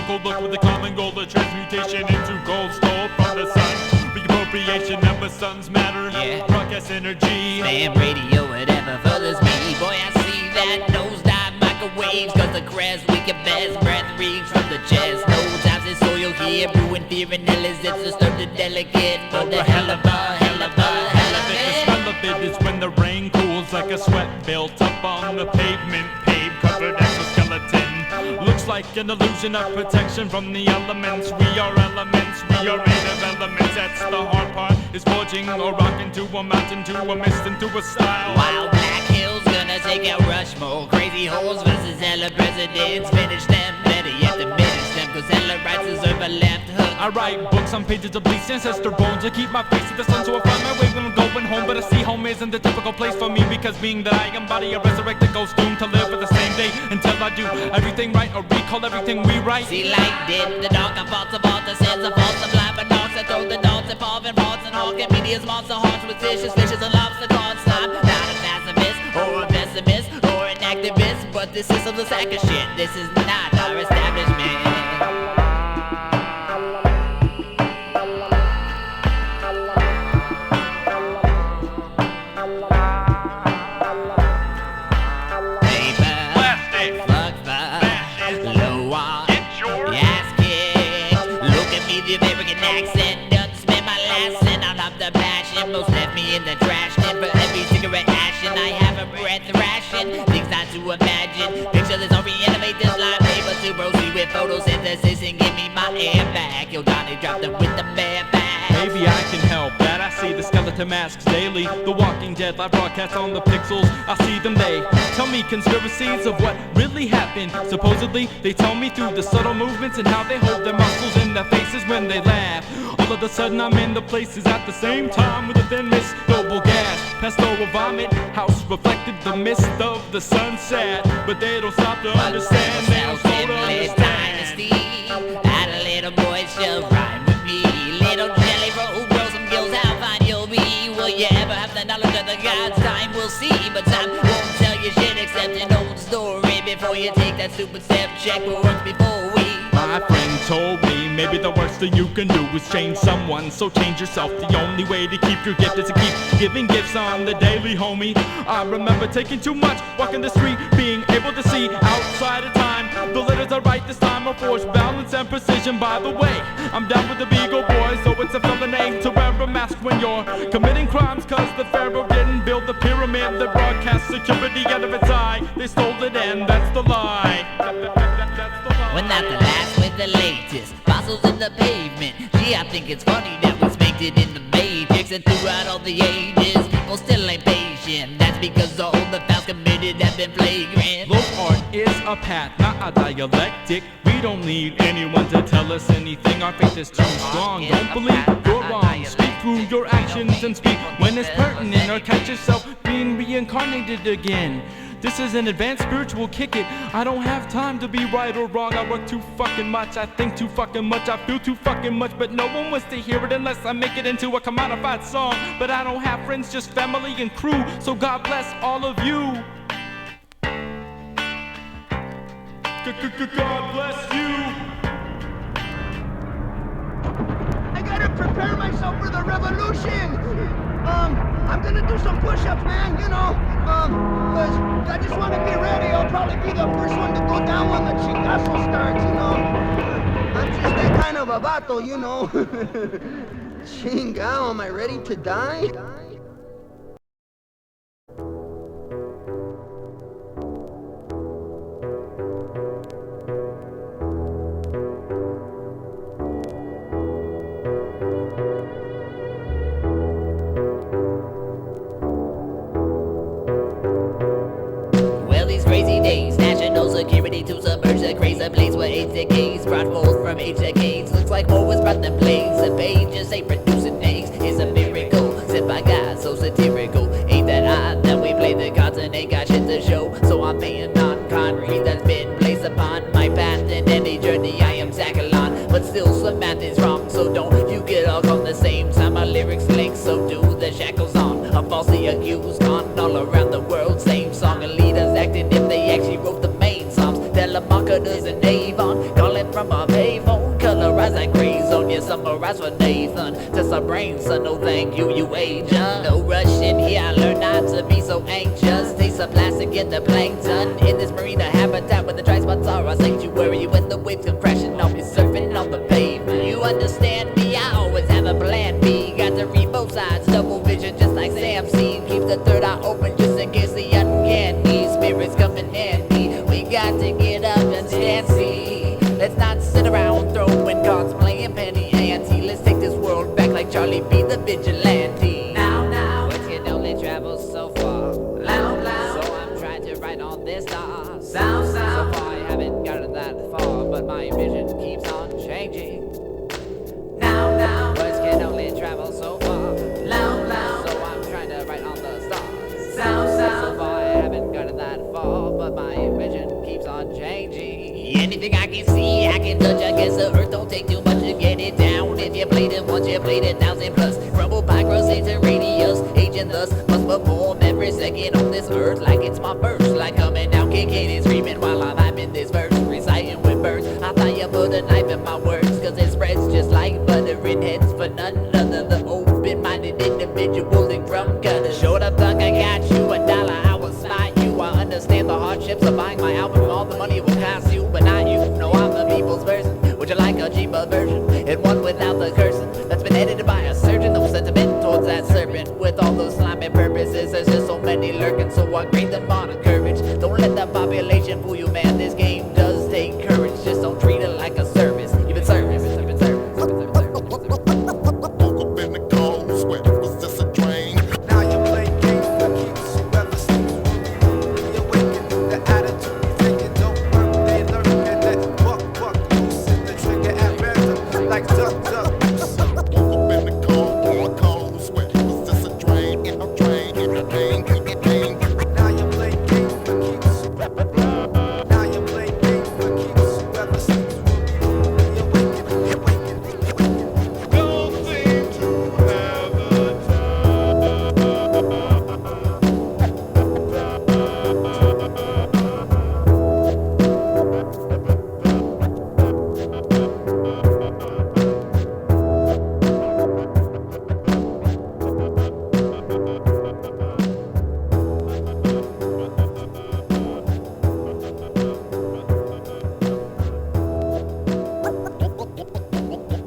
cold look with a common goal, the transmutation into gold stole from the sun. Reappropriation of the sun's matter, broadcast energy. Spam radio, whatever furthers me. Boy, I see that nosedive microwaves, cause the crest we can best. Breath reeks from the chest. No times in soil here, brewing fear and illicits. Disturb the delicate for the hell of it. The smell of it is when the rain cools like a sweat built up on the pavement. Pave covered exoskeleton. Looks like an illusion of protection from the elements. We are elements, we are made of elements. That's the hard part, is forging a rock into a mountain, to a mist, into a style. Wild Black Hills gonna take out Rushmore. Crazy holes versus hella presidents. Finish them, better yet diminish them, cause hella rights deserve a left hook. I write books on pages of bleached ancestor bones to keep my face to the sun, so I find my way when I'm going home. But I see home isn't the typical place for me, because being that I embody a resurrected ghost doomed to live for the same day until I do everything right or recall everything we write. See light did the dark and false of all the sins of false and blind, but dogs that throw the dogs involving frauds and hawk and media's monster hearts with vicious fishes and lobster claws. I'm not a pacifist or a pessimist or an activist, but this is a sack of shit. This is not our establishment. Most left me in the trash bin. For every cigarette ash, and I have a breath ration. Things not to imagine. Picture this or reanimate this live paper to proceed with photosynthesis and give me my air back. Yo, Donnie dropped them with the bare back. Maybe I can help that. I see the skeleton masks daily. The Walking Dead live broadcasts on the pixels. I see them, they tell me conspiracies of what really happened. Supposedly, they tell me through the subtle movements and how they hold their muscles in their faces when they laugh. All of a sudden I'm in the places at the same time with a thin mist, noble gas, pestle vomit. House reflected the mist of the sunset, but they don't stop to understand. They don't stop to understand. Add a little moisture, rhyme with me. Little jelly roll, grow some gills, how fine you'll be. Will you ever have the knowledge of the gods? Time we'll see, but time won't tell you shit except an old story. Before you take that stupid step, check what works before we. My friend told me maybe the worst thing you can do is change someone, so change yourself. The only way to keep your gift is to keep giving gifts on the daily, homie. I remember taking too much, walking the street, being able to see outside of time. The letters I write this time are forged, balance and precision. By the way, I'm down with the Beagle Boys, so it's a felony to wear a mask when you're committing crimes, cause the Pharaoh didn't build the pyramid that broadcast security out of its eye. They stole it and that's the lie. We're not the last with the latest fossils in the pavement. Gee, I think it's funny that we spanked it in the Matrix, and throughout all the ages people still ain't patient. That's because all the fouls committed have been flagrant. Look, art is a path, not a dialectic. We don't need anyone to tell us anything. Our faith is too strong. Don't believe you're wrong. Speak through your actions and speak when it's pertinent, or catch yourself being reincarnated again. This is an advanced spiritual kick it. I don't have time to be right or wrong. I work too fucking much, I think too fucking much, I feel too fucking much, but no one wants to hear it unless I make it into a commodified song. But I don't have friends, just family and crew, so God bless all of you. God bless you. I gotta prepare myself for the revolution. I'm gonna do some push-ups, man, you know, cause I just want to be ready. I'll probably be the first one to go down when the chingazo starts, you know. I'm just that kind of a vato, you know. Chingao, am I ready to die? National security to submerge the crazy place where 8 decades brought forth from 8 decades. Looks like more was brought than plagues. The pages ain't producing eggs. It's a miracle sent by God, so satirical. Ain't that odd that we play the cards and ain't got shit to show? So I'm being non-concrete that's been placed upon my path. In any journey I am tackling on, but still some math is wrong. So don't you get all on the same time. My lyrics link, so do the shackles on. I'm falsely accused on all around the world. Same song and leaders acting if they actually wrote the main songs. Telemarketers and Avon calling from our page. here, summarize for Nathan. Test our brains, son, no thank you, you agent. No rush in here, I learned not to be so anxious. Taste of plastic in the plankton. In this marina habitat where the dry spots are our sanctuary. When the waves come crashing, I'll be surfing on the pavement. You understand me, I always have a plan B. Got to read both sides, double vision just like Sam C. Keep the third eye open just in case the uncanny spirits come in handy. We got to get up and stand see. Let's not sit around throwing cards, playing penny ante. Let's take this world back like Charlie B. the vigilante. Now, words can only travel so far. Loud. So I'm trying to write on this star. Sound. So far I haven't gotten that far, but my vision keeps on changing. Now, words can only travel so far. Loud. So I'm trying to write on the stars. Sound. So far I haven't gotten that far, but my vision keeps on changing. Anything I can see, I can touch. I guess the earth don't take too much to get it down. If you played it once, you played it 1,000 plus. Crumble pie crust into radius, agent thus must perform every second on this earth like it's my first. Like coming down, kicking and screaming while I'm hyping this verse, reciting with birds. I thought you put a knife in my words, cause it spreads just like butter in heads for none other the open-minded individuals and crumb cutters. Short up thug, I got you $1, I will smite you. I understand the hardships of buying my album, all the money it will cost you, but not you. No, I'm the people's version. Would you like a cheaper version? And one without the cursing that's been edited by a surgeon. No sentiment towards that serpent with all those slimy purposes. There's just so many lurking, so I grade them on a courage. Don't let the population fool you, man. This game does take courage. Just don't treat it like a service. You've been service. Woke up in the cold sweat, was this a dream? Now you play games for keeps, whoever sleeps will be awakened. The attitude you taking don't work, they learn and let buck loose in the trigger at random like duck. Woke up in the cold sweat, was this a dream? In a dream. Now you play games for keeps. Now you play games for keeps, whoever sleeps will be awakened. Don't seem to have a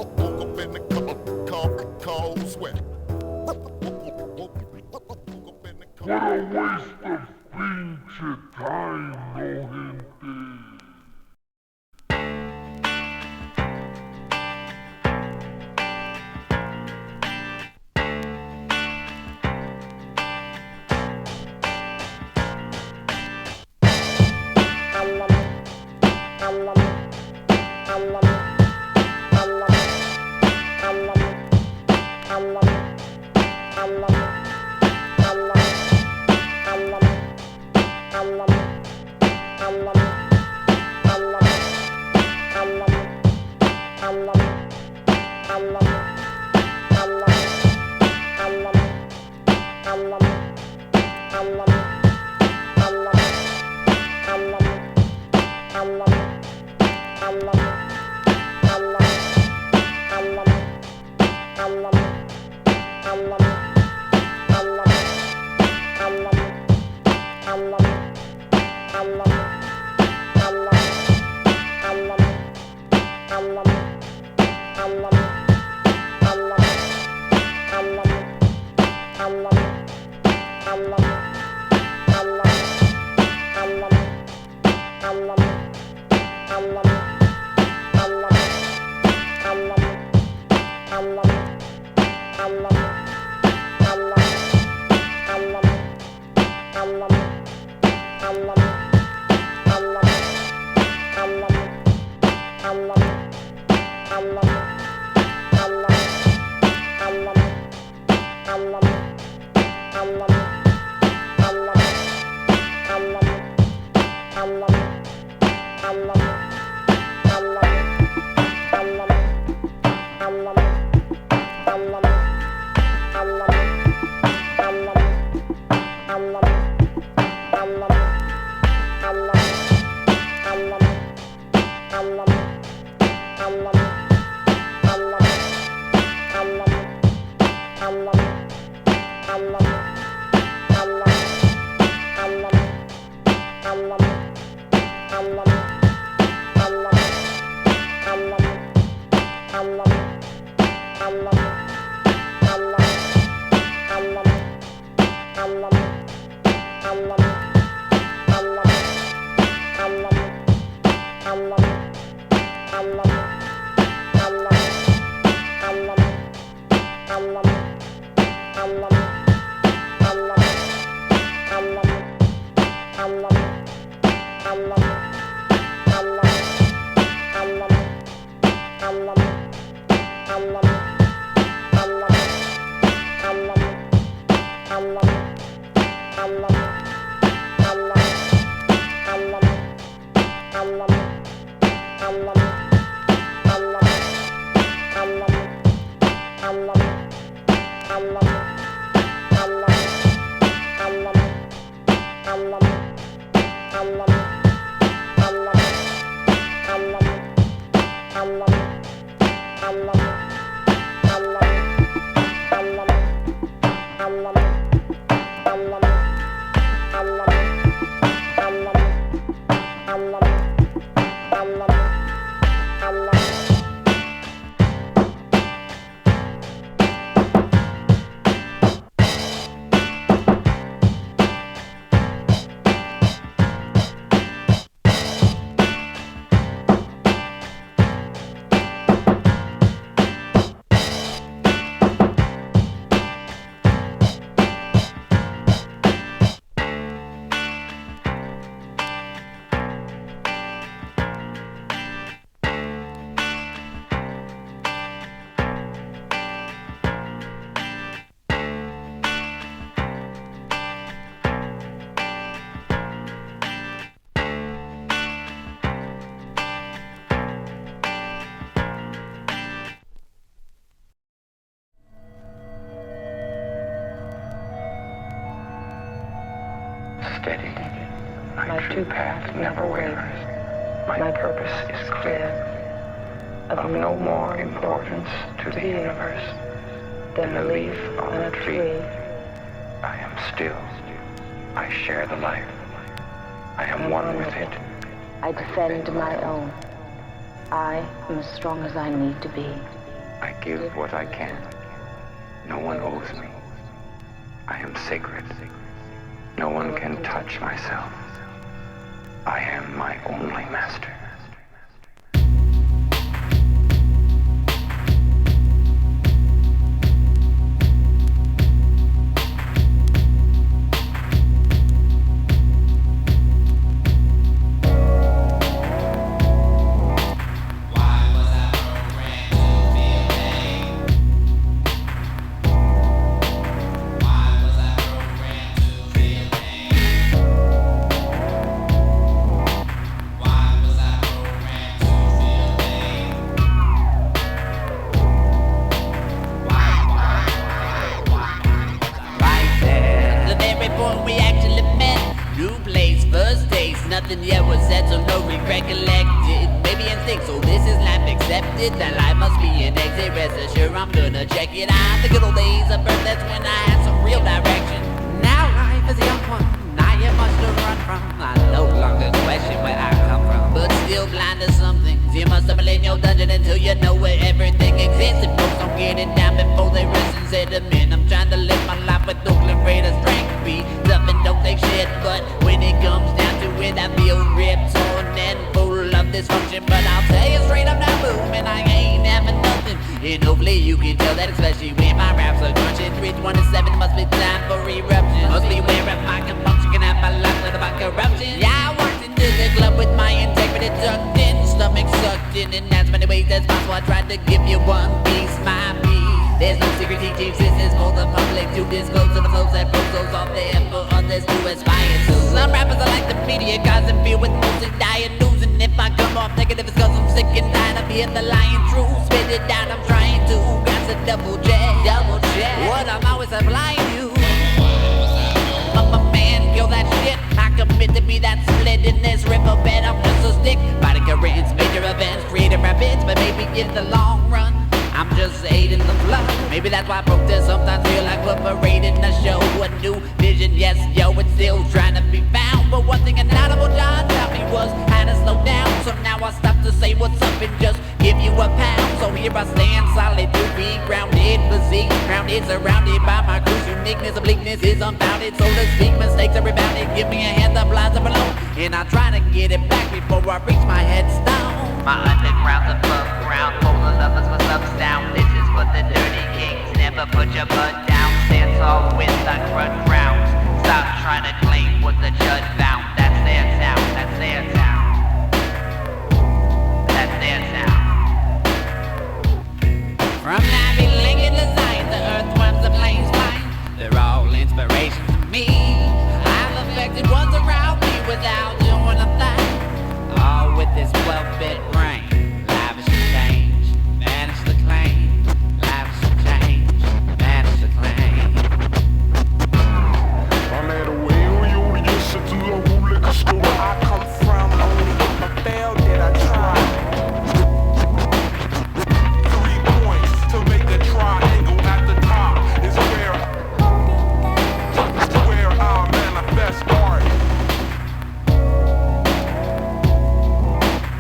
Woke up in the cold sweat. Woke up in the cold. Steady, my true path never wavers. My purpose is clear, of no more importance to the universe than a leaf on a tree. I am still. I share the life. I am one with it. I defend my own. I am as strong as I need to be. I give what I can. No one owes me. I am sacred. No one can touch myself. I am my only master. Nothing yet was said, so no recollected. Maybe instinct, so this is life accepted. That life must be an exit. Rest assured, I'm gonna check it out. The good old days of birth, that's when I had some real direction. Now life is a young one, I have much to run from. I no longer question where I come from, but still blind to some things. You must stumble in your dungeon until you know where everything exists. And folks don't get it down before they rest and sediment. I'm trying to live my life with Oakland Raiders strength. Be tough and don't take shit, but when it comes down to it, I feel ripped, torn, and full of dysfunction. But I'll tell you straight up now, boom, and I ain't having nothing. And hopefully you can tell that, especially when my raps are crunching. 327 must be time for eruption. Must be aware of my compunction, can have my life lit about corruption. Yeah, I walked into the club with my integrity tucked in, stomach sucked in as many ways as possible. I tried to give you one piece, my piece. There's no secret teachings, this is for the public to disclose to the flows that flows off there for others to aspire to. Some rappers are like the media, causing fear with mostly dire news. And if I come off negative, it's cause I'm sick and tired of being the lying truth. Spit it down, I'm trying to, got to double check what I'm always applying you. I'm a man, kill that shit. I commit to be that split in this riverbed. I'm just a stick, fighting careers, major events, creative rapids, but maybe in the long run, I'm just aiding the flow. Maybe that's why protests sometimes feel like we're parading a show. A new vision, yes, yo, it's still trying to be found. But one thing an audible John taught me was how to slow down. So now now I stop to say what's up and just give you a pound. So here I stand, solid to be grounded, physique grounded, surrounded by my crew's uniqueness. Obliqueness is unbounded, so to speak, mistakes are rebounded. Give me a hand, the blinds are below, and I try to get it back before I reach my headstone. My underground's above ground, full of lovers for subsound. This is for the dirty kings, never put your butt down. Stand tall with uncrushed grounds. Stop trying to claim what the judge found. That's their sound, that's their sound. That's their sound. From Navy Lincoln design, the earthworms and flames flying, they're all inspiration for me. I've affected ones around me without doing a thing. All with this 12-bit brain. Lavish and change, manage the claim. Lavish and change, manage the claim. I'm at a wheel, you sit to the liquor store. I come from only if I failed, did I try? 3 points to make a triangle at the top is where I manifest art.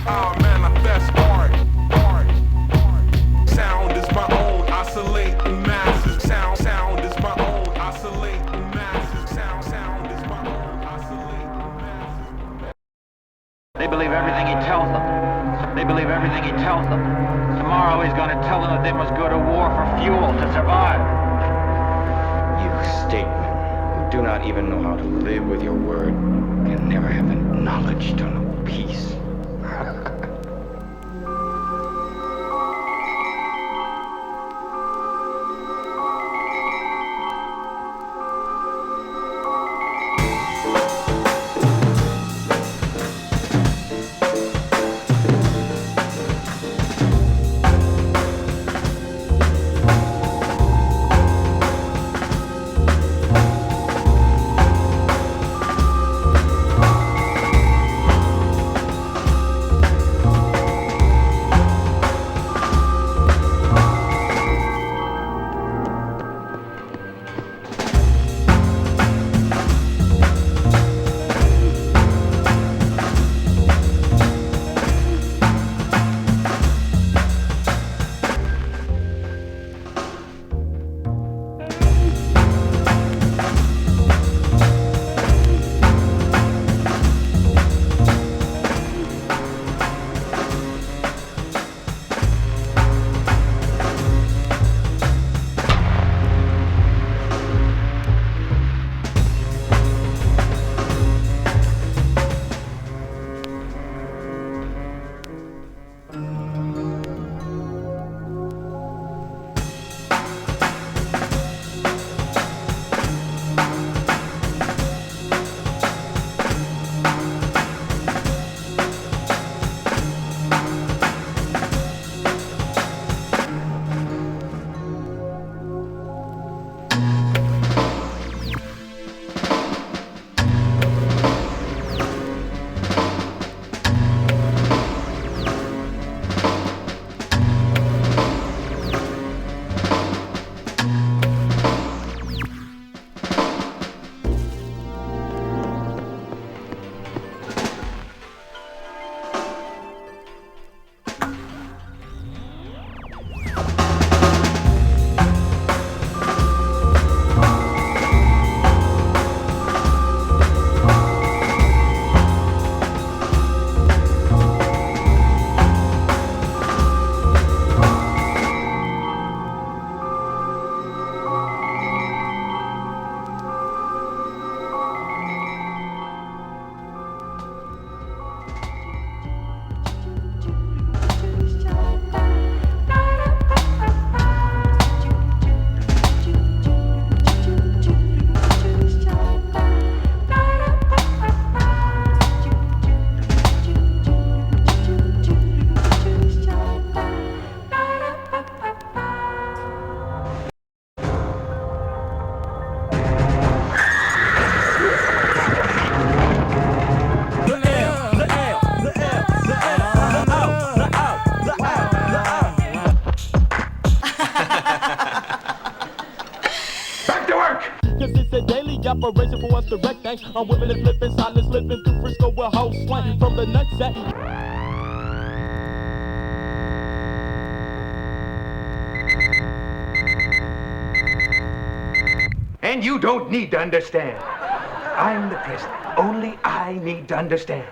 I manifest art. Sound is my own, oscillating masses. Sound is my own, oscillating masses. Sound is my own, oscillating masses. They believe everything he tells them. They believe everything he tells them. Tomorrow he's going to tell them that they must go to war for fuel to survive. You statesmen who do not even know how to live with your word can never have the knowledge to know peace. operation for us to wreck things. I'm whipping and flipping, silent slipping through Frisco with whole slang from the nutsack. And you don't need to understand. I'm the president. Only I need to understand.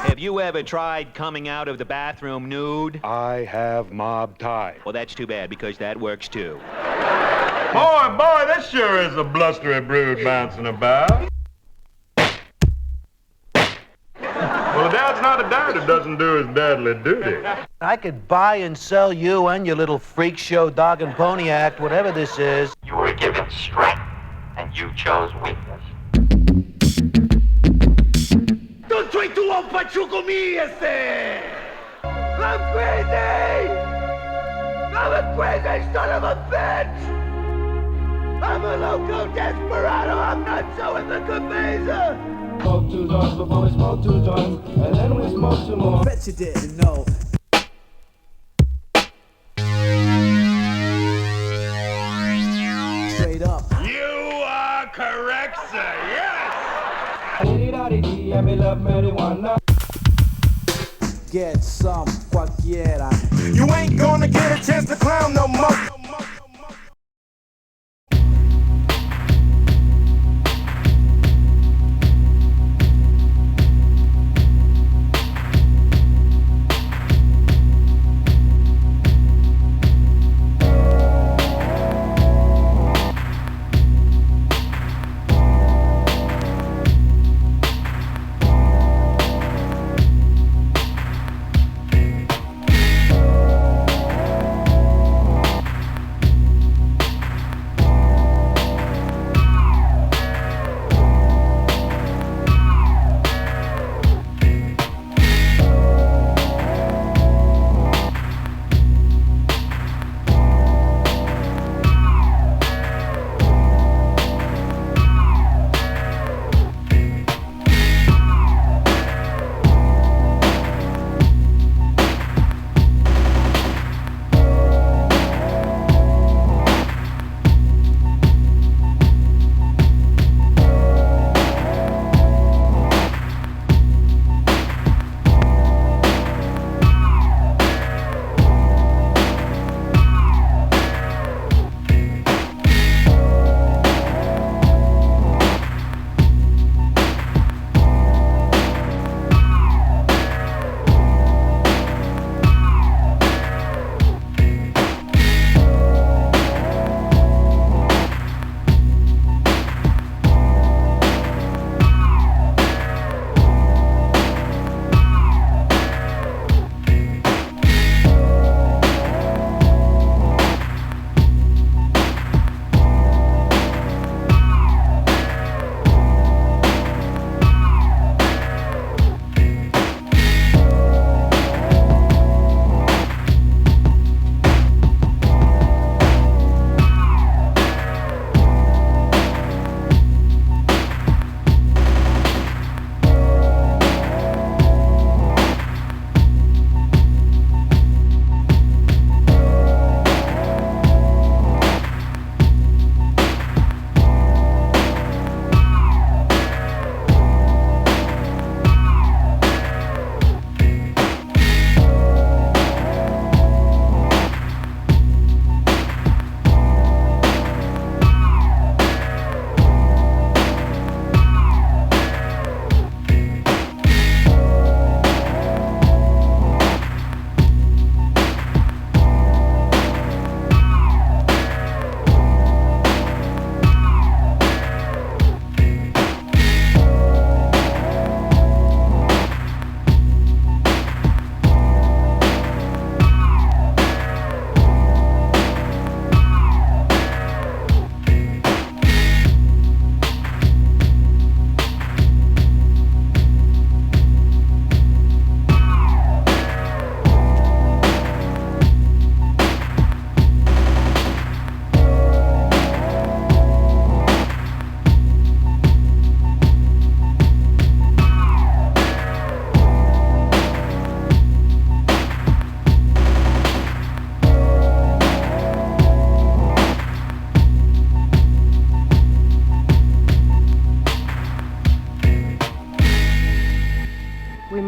Have you ever tried coming out of the bathroom nude? I have mob tie. Well, that's too bad, because that works too. Boy, this sure is a blustery brood bouncing about. Well, a dad's not a dad who doesn't do his dadly duty. I could buy and sell you and your little freak show dog and pony act, whatever this is. You were given strength, and you chose weakness. Don't try to outpachuco me, I'm crazy! I'm a crazy son of a bitch! I'm a loco desperado, I'm not so in the cabeza! Smoke 2 joints before we smoke 2 joints, and then we smoke 2 more. Bet you didn't know. Straight up. You are correct, sir, yes! I me love marijuana. Get some cualquiera. You ain't gonna get a chance to clown no more.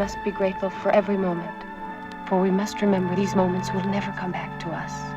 must be grateful for every moment, for we must remember these moments will never come back to us.